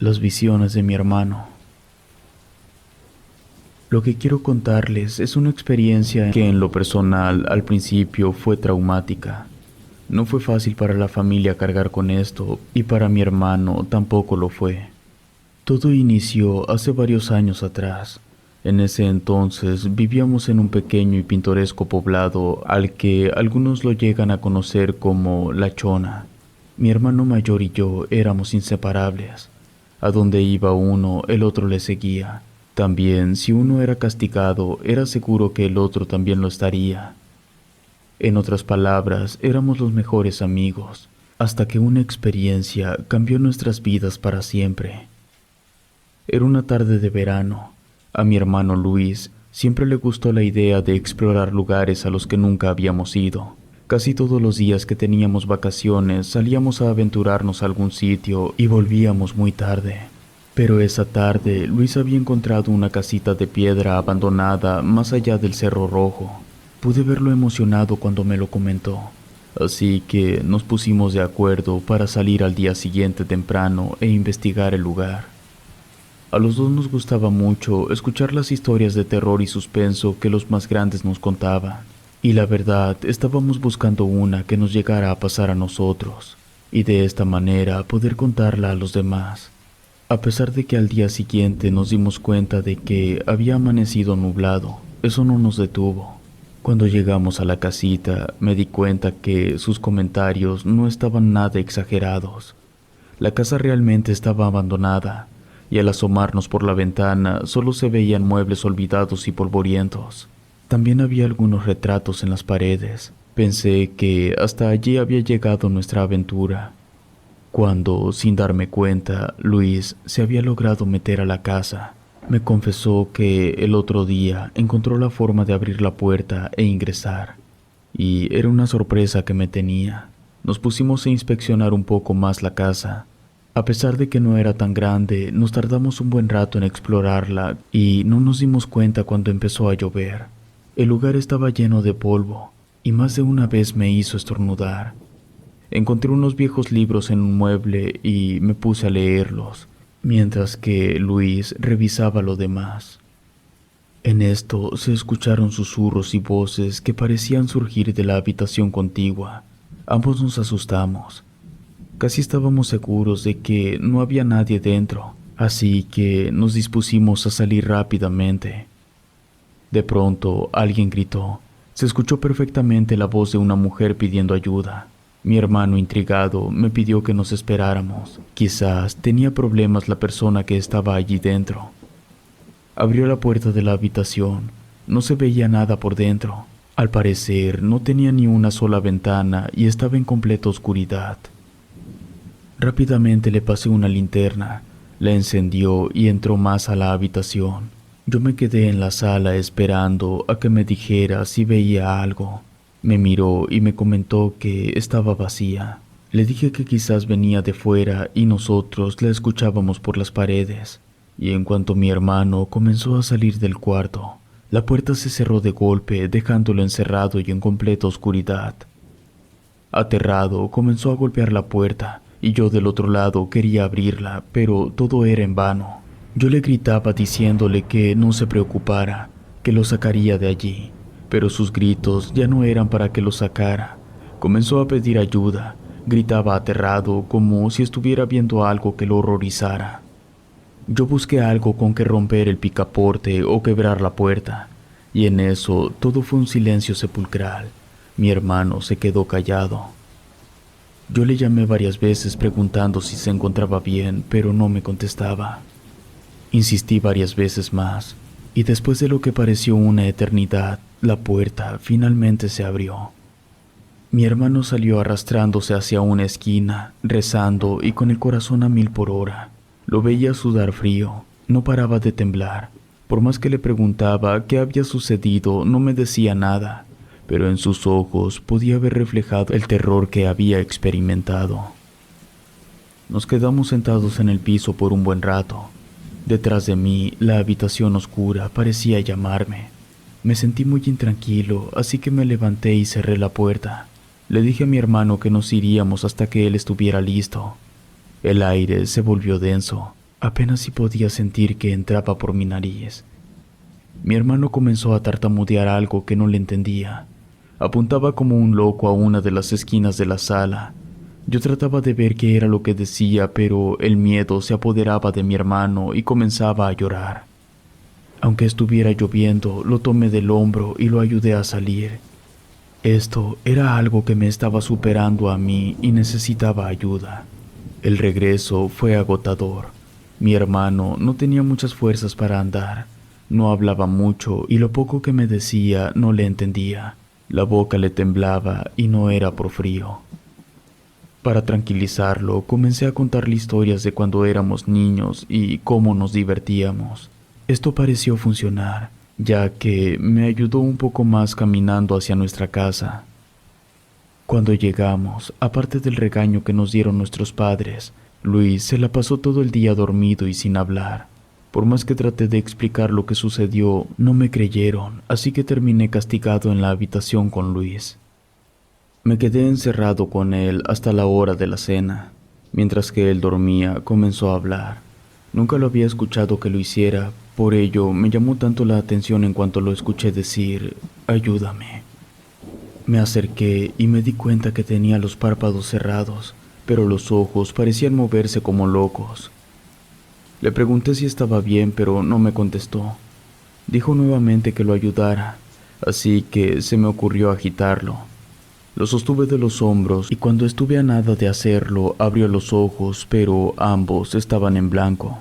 Las visiones de mi hermano. Lo que quiero contarles es una experiencia que en lo personal al principio fue traumática. No fue fácil para la familia cargar con esto y para mi hermano tampoco lo fue. Todo inició hace varios años atrás. En ese entonces vivíamos en un pequeño y pintoresco poblado al que algunos lo llegan a conocer como La Chona. Mi hermano mayor y yo éramos inseparables. A donde iba uno, el otro le seguía. También, si uno era castigado, era seguro que el otro también lo estaría. En otras palabras, éramos los mejores amigos, hasta que una experiencia cambió nuestras vidas para siempre. Era una tarde de verano. A mi hermano Luis siempre le gustó la idea de explorar lugares a los que nunca habíamos ido. Casi todos los días que teníamos vacaciones salíamos a aventurarnos a algún sitio y volvíamos muy tarde. Pero esa tarde Luis había encontrado una casita de piedra abandonada más allá del Cerro Rojo. Pude verlo emocionado cuando me lo comentó. Así que nos pusimos de acuerdo para salir al día siguiente temprano e investigar el lugar. A los dos nos gustaba mucho escuchar las historias de terror y suspenso que los más grandes nos contaban. Y la verdad, estábamos buscando una que nos llegara a pasar a nosotros, y de esta manera poder contarla a los demás. A pesar de que al día siguiente nos dimos cuenta de que había amanecido nublado, eso no nos detuvo. Cuando llegamos a la casita, me di cuenta que sus comentarios no estaban nada exagerados. La casa realmente estaba abandonada, y al asomarnos por la ventana solo se veían muebles olvidados y polvorientos. También había algunos retratos en las paredes. Pensé que hasta allí había llegado nuestra aventura, cuando, sin darme cuenta, Luis se había logrado meter a la casa. Me confesó que el otro día encontró la forma de abrir la puerta e ingresar, y era una sorpresa que me tenía. Nos pusimos a inspeccionar un poco más la casa. A pesar de que no era tan grande, nos tardamos un buen rato en explorarla y no nos dimos cuenta cuando empezó a llover. El lugar estaba lleno de polvo y más de una vez me hizo estornudar. Encontré unos viejos libros en un mueble y me puse a leerlos, mientras que Luis revisaba lo demás. En esto se escucharon susurros y voces que parecían surgir de la habitación contigua. Ambos nos asustamos. Casi estábamos seguros de que no había nadie dentro, así que nos dispusimos a salir rápidamente. De pronto, alguien gritó. Se escuchó perfectamente la voz de una mujer pidiendo ayuda. Mi hermano, intrigado, me pidió que nos esperáramos. Quizás tenía problemas la persona que estaba allí dentro. Abrió la puerta de la habitación. No se veía nada por dentro. Al parecer, no tenía ni una sola ventana y estaba en completa oscuridad. Rápidamente le pasé una linterna, la encendió y entró más a la habitación. Yo me quedé en la sala esperando a que me dijera si veía algo. Me miró y me comentó que estaba vacía. Le dije que quizás venía de fuera y nosotros la escuchábamos por las paredes. Y en cuanto mi hermano comenzó a salir del cuarto, la puerta se cerró de golpe, dejándolo encerrado y en completa oscuridad. Aterrado, comenzó a golpear la puerta y yo del otro lado quería abrirla, pero todo era en vano. Yo le gritaba diciéndole que no se preocupara, que lo sacaría de allí, pero sus gritos ya no eran para que lo sacara. Comenzó a pedir ayuda, gritaba aterrado como si estuviera viendo algo que lo horrorizara. Yo busqué algo con que romper el picaporte o quebrar la puerta, y en eso todo fue un silencio sepulcral. Mi hermano se quedó callado. Yo le llamé varias veces preguntando si se encontraba bien, pero no me contestaba. Insistí varias veces más, y después de lo que pareció una eternidad, la puerta finalmente se abrió. Mi hermano salió arrastrándose hacia una esquina, rezando y con el corazón a 1000 por hora. Lo veía sudar frío, no paraba de temblar. Por más que le preguntaba qué había sucedido, no me decía nada, pero en sus ojos podía ver reflejado el terror que había experimentado. Nos quedamos sentados en el piso por un buen rato. Detrás de mí, la habitación oscura parecía llamarme. Me sentí muy intranquilo, así que me levanté y cerré la puerta. Le dije a mi hermano que nos iríamos hasta que él estuviera listo. El aire se volvió denso. Apenas si podía sentir que entraba por mi nariz. Mi hermano comenzó a tartamudear algo que no le entendía. Apuntaba como un loco a una de las esquinas de la sala. Yo trataba de ver qué era lo que decía, pero el miedo se apoderaba de mi hermano y comenzaba a llorar. Aunque estuviera lloviendo, lo tomé del hombro y lo ayudé a salir. Esto era algo que me estaba superando a mí y necesitaba ayuda. El regreso fue agotador. Mi hermano no tenía muchas fuerzas para andar. No hablaba mucho y lo poco que me decía no le entendía. La boca le temblaba y no era por frío. Para tranquilizarlo, comencé a contarle historias de cuando éramos niños y cómo nos divertíamos. Esto pareció funcionar, ya que me ayudó un poco más caminando hacia nuestra casa. Cuando llegamos, aparte del regaño que nos dieron nuestros padres, Luis se la pasó todo el día dormido y sin hablar. Por más que traté de explicar lo que sucedió, no me creyeron, así que terminé castigado en la habitación con Luis. Me quedé encerrado con él hasta la hora de la cena. Mientras que él dormía, comenzó a hablar. Nunca lo había escuchado que lo hiciera, por ello me llamó tanto la atención en cuanto lo escuché decir, «Ayúdame». Me acerqué y me di cuenta que tenía los párpados cerrados, pero los ojos parecían moverse como locos. Le pregunté si estaba bien, pero no me contestó. Dijo nuevamente que lo ayudara, así que se me ocurrió agitarlo. Lo sostuve de los hombros y cuando estuve a nada de hacerlo, abrió los ojos, pero ambos estaban en blanco.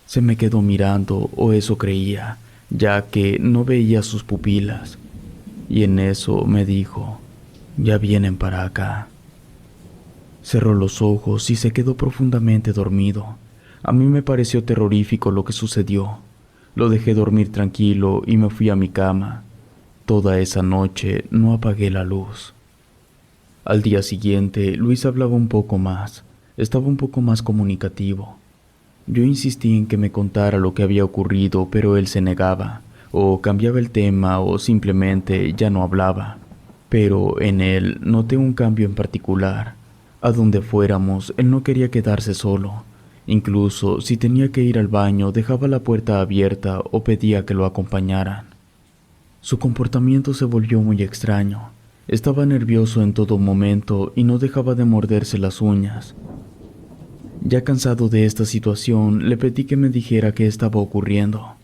Se me quedó mirando, o eso creía, ya que no veía sus pupilas. Y en eso me dijo, «Ya vienen para acá». Cerró los ojos y se quedó profundamente dormido. A mí me pareció terrorífico lo que sucedió. Lo dejé dormir tranquilo y me fui a mi cama. Toda esa noche no apagué la luz. Al día siguiente, Luis hablaba un poco más. Estaba un poco más comunicativo. Yo insistí en que me contara lo que había ocurrido, pero él se negaba, o cambiaba el tema, o simplemente ya no hablaba. Pero en él noté un cambio en particular. A donde fuéramos, él no quería quedarse solo. Incluso si tenía que ir al baño, dejaba la puerta abierta o pedía que lo acompañaran. Su comportamiento se volvió muy extraño. Estaba nervioso en todo momento y no dejaba de morderse las uñas. Ya cansado de esta situación, le pedí que me dijera qué estaba ocurriendo.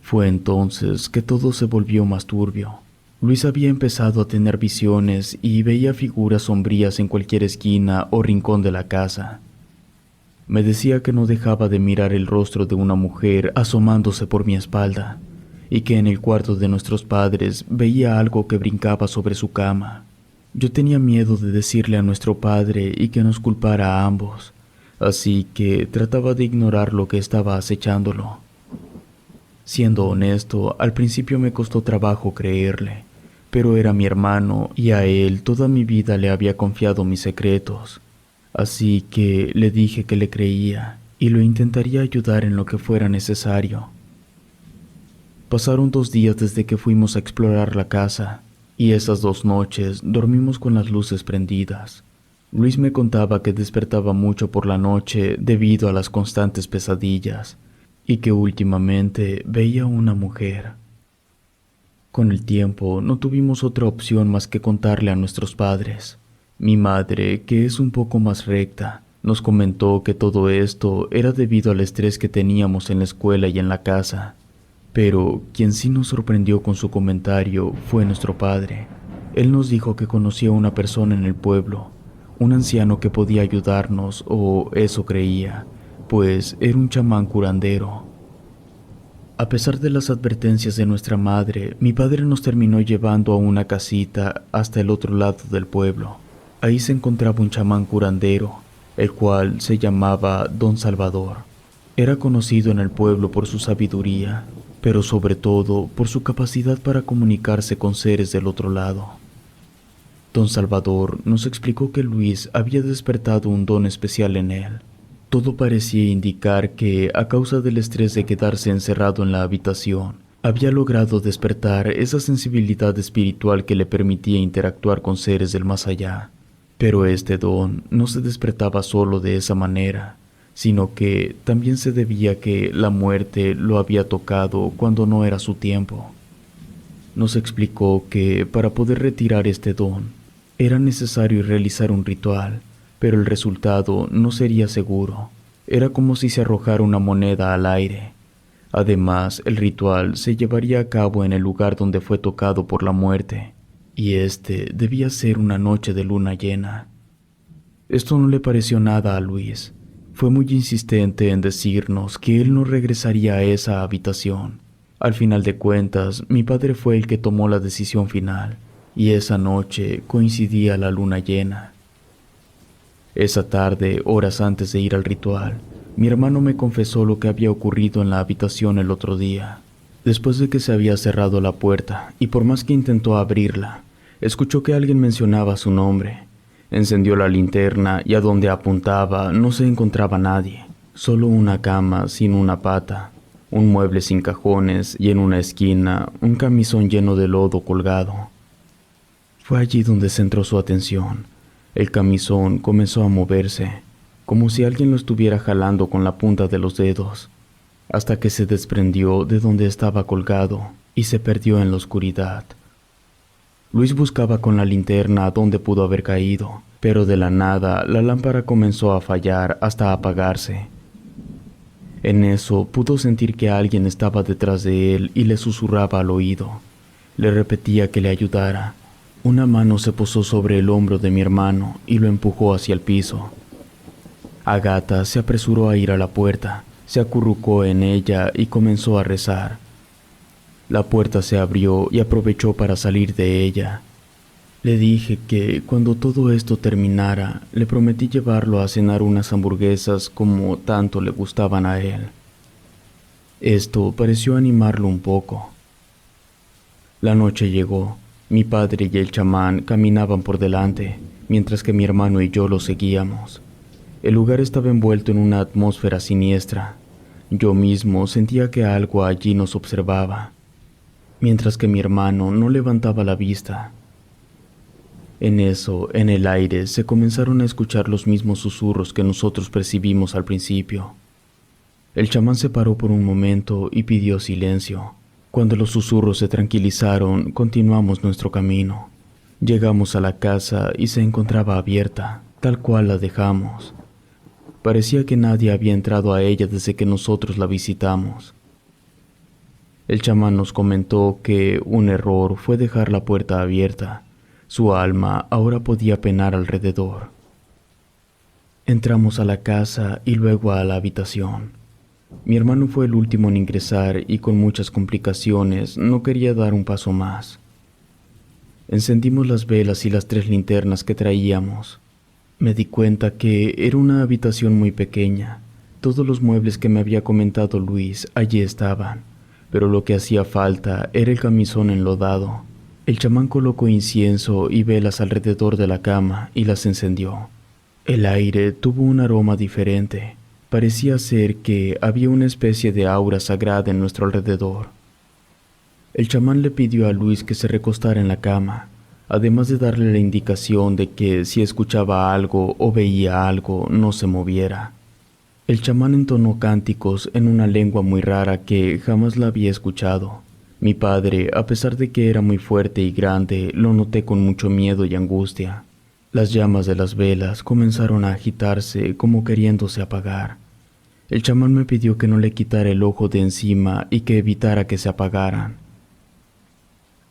Fue entonces que todo se volvió más turbio. Luis había empezado a tener visiones y veía figuras sombrías en cualquier esquina o rincón de la casa. Me decía que no dejaba de mirar el rostro de una mujer asomándose por mi espalda, y que en el cuarto de nuestros padres veía algo que brincaba sobre su cama. Yo tenía miedo de decirle a nuestro padre y que nos culpara a ambos, así que trataba de ignorar lo que estaba acechándolo. Siendo honesto, al principio me costó trabajo creerle, pero era mi hermano y a él toda mi vida le había confiado mis secretos. Así que le dije que le creía y lo intentaría ayudar en lo que fuera necesario. Pasaron 2 días desde que fuimos a explorar la casa, y esas 2 noches dormimos con las luces prendidas. Luis me contaba que despertaba mucho por la noche debido a las constantes pesadillas, y que últimamente veía una mujer. Con el tiempo no tuvimos otra opción más que contarle a nuestros padres. Mi madre, que es un poco más recta, nos comentó que todo esto era debido al estrés que teníamos en la escuela y en la casa. Pero quien sí nos sorprendió con su comentario fue nuestro padre. Él nos dijo que conocía a una persona en el pueblo, un anciano que podía ayudarnos, o eso creía, pues era un chamán curandero. A pesar de las advertencias de nuestra madre, mi padre nos terminó llevando a una casita hasta el otro lado del pueblo. Ahí se encontraba un chamán curandero, el cual se llamaba Don Salvador. Era conocido en el pueblo por su sabiduría, pero sobre todo por su capacidad para comunicarse con seres del otro lado. Don Salvador nos explicó que Luis había despertado un don especial en él. Todo parecía indicar que, a causa del estrés de quedarse encerrado en la habitación, había logrado despertar esa sensibilidad espiritual que le permitía interactuar con seres del más allá. Pero este don no se despertaba solo de esa manera, sino que también se debía a que la muerte lo había tocado cuando no era su tiempo. Nos explicó que para poder retirar este don era necesario realizar un ritual, pero el resultado no sería seguro. Era como si se arrojara una moneda al aire. Además, el ritual se llevaría a cabo en el lugar donde fue tocado por la muerte, y este debía ser una noche de luna llena. Esto no le pareció nada a Luis. Fue muy insistente en decirnos que él no regresaría a esa habitación. Al final de cuentas, mi padre fue el que tomó la decisión final, y esa noche coincidía la luna llena. Esa tarde, horas antes de ir al ritual, mi hermano me confesó lo que había ocurrido en la habitación el otro día. Después de que se había cerrado la puerta, y por más que intentó abrirla, escuchó que alguien mencionaba su nombre. Encendió la linterna y a donde apuntaba no se encontraba nadie, solo una cama sin una pata, un mueble sin cajones y en una esquina un camisón lleno de lodo colgado. Fue allí donde centró su atención. El camisón comenzó a moverse, como si alguien lo estuviera jalando con la punta de los dedos, hasta que se desprendió de donde estaba colgado y se perdió en la oscuridad. Luis buscaba con la linterna dónde pudo haber caído, pero de la nada la lámpara comenzó a fallar hasta apagarse. En eso pudo sentir que alguien estaba detrás de él y le susurraba al oído. Le repetía que le ayudara. Una mano se posó sobre el hombro de mi hermano y lo empujó hacia el piso. Agatha se apresuró a ir a la puerta, se acurrucó en ella y comenzó a rezar. La puerta se abrió y aprovechó para salir de ella. Le dije que cuando todo esto terminara, le prometí llevarlo a cenar unas hamburguesas como tanto le gustaban a él. Esto pareció animarlo un poco. La noche llegó. Mi padre y el chamán caminaban por delante, mientras que mi hermano y yo lo seguíamos. El lugar estaba envuelto en una atmósfera siniestra. Yo mismo sentía que algo allí nos observaba, mientras que mi hermano no levantaba la vista. En eso, en el aire, se comenzaron a escuchar los mismos susurros que nosotros percibimos al principio. El chamán se paró por un momento y pidió silencio. Cuando los susurros se tranquilizaron, continuamos nuestro camino. Llegamos a la casa y se encontraba abierta, tal cual la dejamos. Parecía que nadie había entrado a ella desde que nosotros la visitamos. El chamán nos comentó que un error fue dejar la puerta abierta. Su alma ahora podía penar alrededor. Entramos a la casa y luego a la habitación. Mi hermano fue el último en ingresar y con muchas complicaciones no quería dar un paso más. Encendimos las velas y las 3 linternas que traíamos. Me di cuenta que era una habitación muy pequeña. Todos los muebles que me había comentado Luis allí estaban, pero lo que hacía falta era el camisón enlodado. El chamán colocó incienso y velas alrededor de la cama y las encendió. El aire tuvo un aroma diferente. Parecía ser que había una especie de aura sagrada en nuestro alrededor. El chamán le pidió a Luis que se recostara en la cama, además de darle la indicación de que si escuchaba algo o veía algo, no se moviera. El chamán entonó cánticos en una lengua muy rara que jamás la había escuchado. Mi padre, a pesar de que era muy fuerte y grande, lo noté con mucho miedo y angustia. Las llamas de las velas comenzaron a agitarse como queriéndose apagar. El chamán me pidió que no le quitara el ojo de encima y que evitara que se apagaran.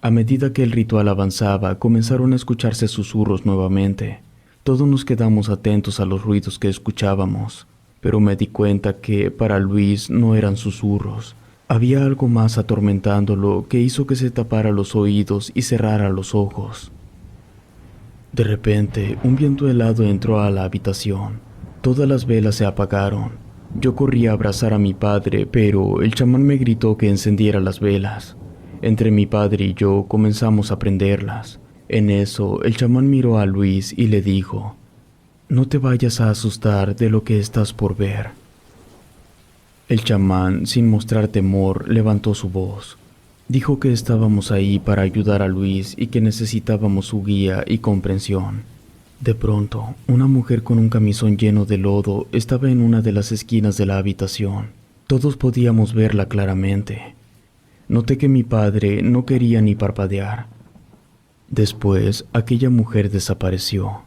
A medida que el ritual avanzaba, comenzaron a escucharse susurros nuevamente. Todos nos quedamos atentos a los ruidos que escuchábamos, pero me di cuenta que para Luis no eran susurros. Había algo más atormentándolo que hizo que se tapara los oídos y cerrara los ojos. De repente, un viento helado entró a la habitación. Todas las velas se apagaron. Yo corrí a abrazar a mi padre, pero el chamán me gritó que encendiera las velas. Entre mi padre y yo comenzamos a prenderlas. En eso, el chamán miró a Luis y le dijo: «No te vayas a asustar de lo que estás por ver». El chamán, sin mostrar temor, levantó su voz. Dijo que estábamos ahí para ayudar a Luis y que necesitábamos su guía y comprensión. De pronto, una mujer con un camisón lleno de lodo estaba en una de las esquinas de la habitación. Todos podíamos verla claramente. Noté que mi padre no quería ni parpadear. Después, aquella mujer desapareció.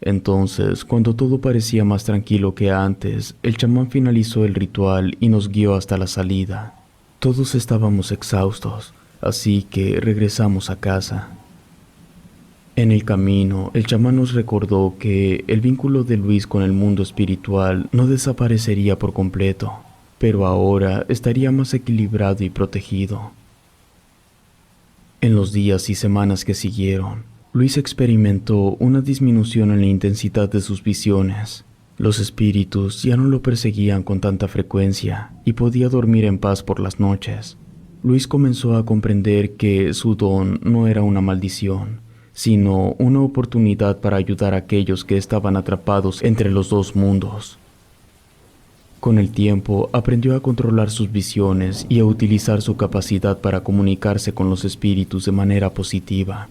Entonces, cuando todo parecía más tranquilo que antes, el chamán finalizó el ritual y nos guió hasta la salida. Todos estábamos exhaustos, así que regresamos a casa. En el camino, el chamán nos recordó que el vínculo de Luis con el mundo espiritual no desaparecería por completo, pero ahora estaría más equilibrado y protegido. En los días y semanas que siguieron, Luis experimentó una disminución en la intensidad de sus visiones. Los espíritus ya no lo perseguían con tanta frecuencia y podía dormir en paz por las noches. Luis comenzó a comprender que su don no era una maldición, sino una oportunidad para ayudar a aquellos que estaban atrapados entre los dos mundos. Con el tiempo, aprendió a controlar sus visiones y a utilizar su capacidad para comunicarse con los espíritus de manera positiva.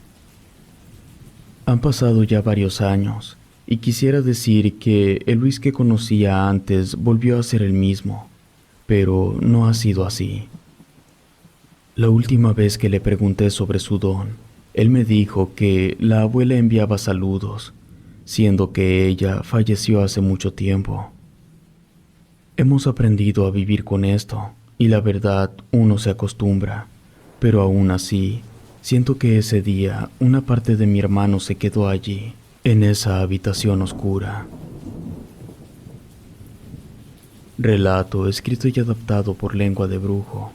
Han pasado ya varios años, y quisiera decir que el Luis que conocía antes volvió a ser el mismo, pero no ha sido así. La última vez que le pregunté sobre su don, él me dijo que la abuela enviaba saludos, siendo que ella falleció hace mucho tiempo. Hemos aprendido a vivir con esto, y la verdad uno se acostumbra, pero aún así, siento que ese día una parte de mi hermano se quedó allí, en esa habitación oscura. Relato escrito y adaptado por Lengua de Brujo.